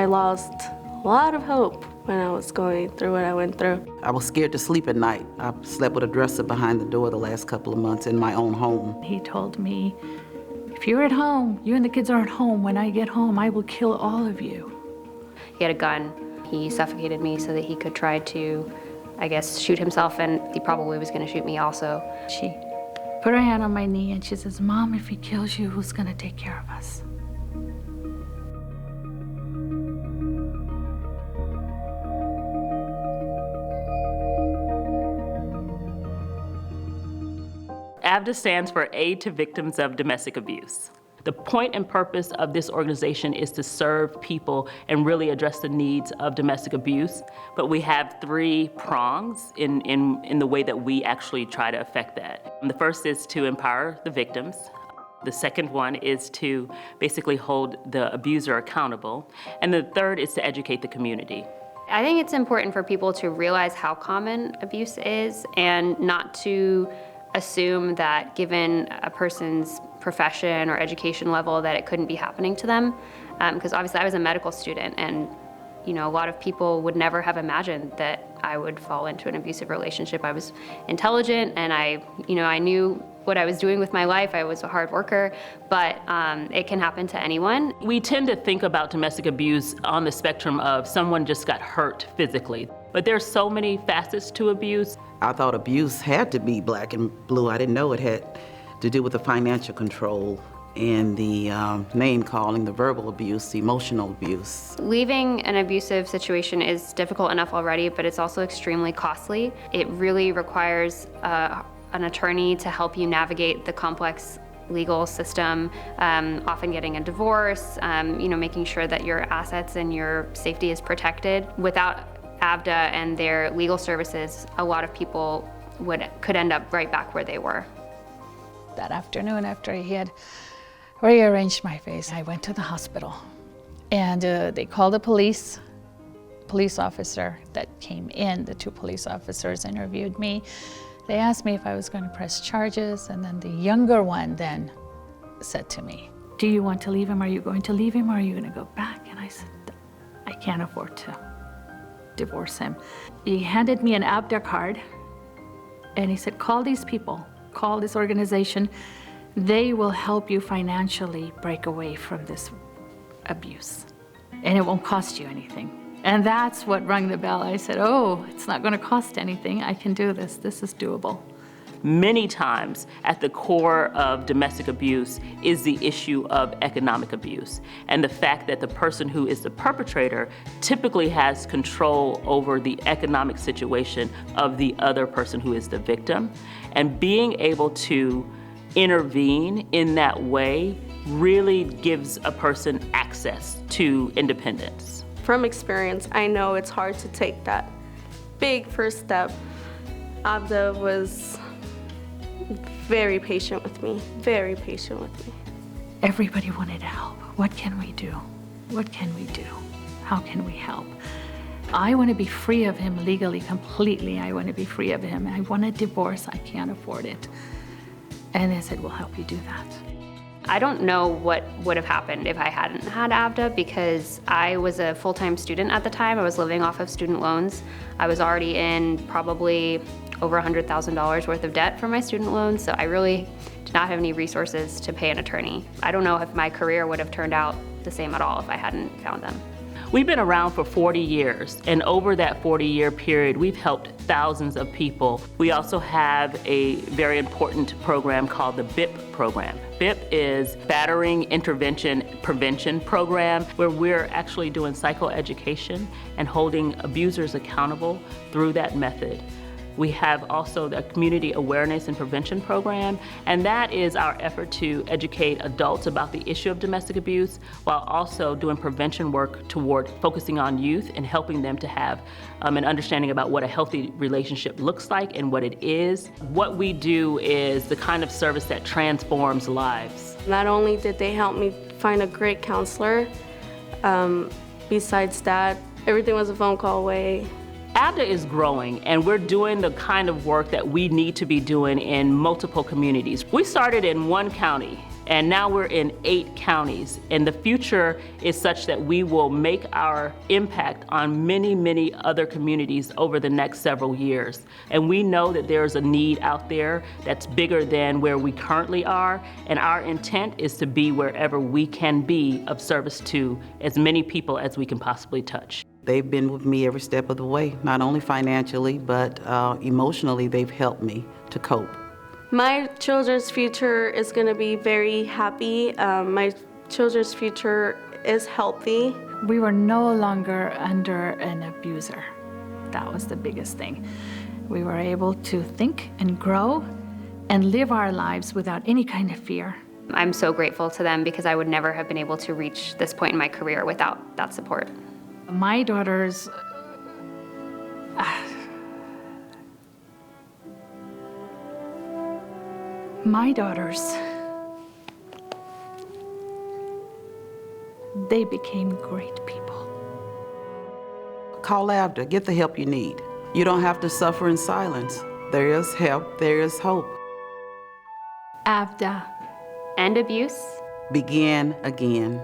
I lost a lot of hope when I was going through what I went through. I was scared to sleep at night. I slept with a dresser behind the door the last couple of months in my own home. He told me, if you're at home, you and the kids are at home, when I get home, I will kill all of you. He had a gun. He suffocated me so that he could try to, I guess, shoot himself, and he probably was gonna shoot me also. She put her hand on my knee and she says, Mom, if he kills you, who's gonna take care of us? AVDA stands for Aid to Victims of Domestic Abuse. The point and purpose of this organization is to serve people and really address the needs of domestic abuse, but we have 3 prongs in the way that we actually try to affect that. And the first is to empower the victims. The second one is to basically hold the abuser accountable. And the third is to educate the community. I think it's important for people to realize how common abuse is and not to assume that given a person's profession or education level that it couldn't be happening to them. Because obviously I was a medical student, and a lot of people would never have imagined that I would fall into an abusive relationship. I was intelligent and I knew what I was doing with my life. I was a hard worker, but it can happen to anyone. We tend to think about domestic abuse on the spectrum of someone just got hurt physically, but there's so many facets to abuse. I thought abuse had to be black and blue. I didn't know it had to do with the financial control and the name calling, the verbal abuse, the emotional abuse. Leaving an abusive situation is difficult enough already, but it's also extremely costly. It really requires an attorney to help you navigate the complex legal system, often getting a divorce, making sure that your assets and your safety is protected. Without AVDA and their legal services, a lot of people could end up right back where they were. That afternoon, after he had rearranged my face, I went to the hospital, and they called the police officer that came in. The 2 police officers interviewed me. They asked me if I was going to press charges, and then the younger one then said to me, do you want to leave him? Are you going to leave him, or are you going to go back? And I said, I can't afford to divorce him. He handed me an AVDA card, and he said, call these people, call this organization. They will help you financially break away from this abuse, and it won't cost you anything. And that's what rung the bell. I said, oh, it's not going to cost anything. I can do this. This is doable. Many times at the core of domestic abuse is the issue of economic abuse, and the fact that the person who is the perpetrator typically has control over the economic situation of the other person who is the victim. And being able to intervene in that way really gives a person access to independence. From experience, I know it's hard to take that big first step. AVDA was very patient with me, very patient with me. Everybody wanted to help. What can we do? What can we do? How can we help? I want to be free of him legally, completely. I want to be free of him. I want a divorce. I can't afford it. And they said, we'll help you do that. I don't know what would have happened if I hadn't had AVDA, because I was a full-time student at the time. I was living off of student loans. I was already in probably over $100,000 worth of debt for my student loans, so I really did not have any resources to pay an attorney. I don't know if my career would have turned out the same at all if I hadn't found them. We've been around for 40 years, and over that 40-year period, we've helped thousands of people. We also have a very important program called the BIP program. BIP is Battering Intervention Prevention Program, where we're actually doing psychoeducation and holding abusers accountable through that method. We have also the Community Awareness and Prevention Program, and that is our effort to educate adults about the issue of domestic abuse while also doing prevention work toward focusing on youth and helping them to have an understanding about what a healthy relationship looks like and what it is. What we do is the kind of service that transforms lives. Not only did they help me find a great counselor, besides that, everything was a phone call away. AVDA is growing, and we're doing the kind of work that we need to be doing in multiple communities. We started in one county And now we're in 8 counties. And the future is such that we will make our impact on many, many other communities over the next several years. And we know that there's a need out there that's bigger than where we currently are. And our intent is to be wherever we can be of service to as many people as we can possibly touch. They've been with me every step of the way, not only financially, but emotionally, they've helped me to cope. My children's future is going to be very happy. My children's future is healthy. We were no longer under an abuser. That was the biggest thing. We were able to think and grow and live our lives without any kind of fear. I'm so grateful to them because I would never have been able to reach this point in my career without that support. My daughters, they became great people. Call AVDA, get the help you need. You don't have to suffer in silence. There is help, there is hope. AVDA. End abuse. Begin again.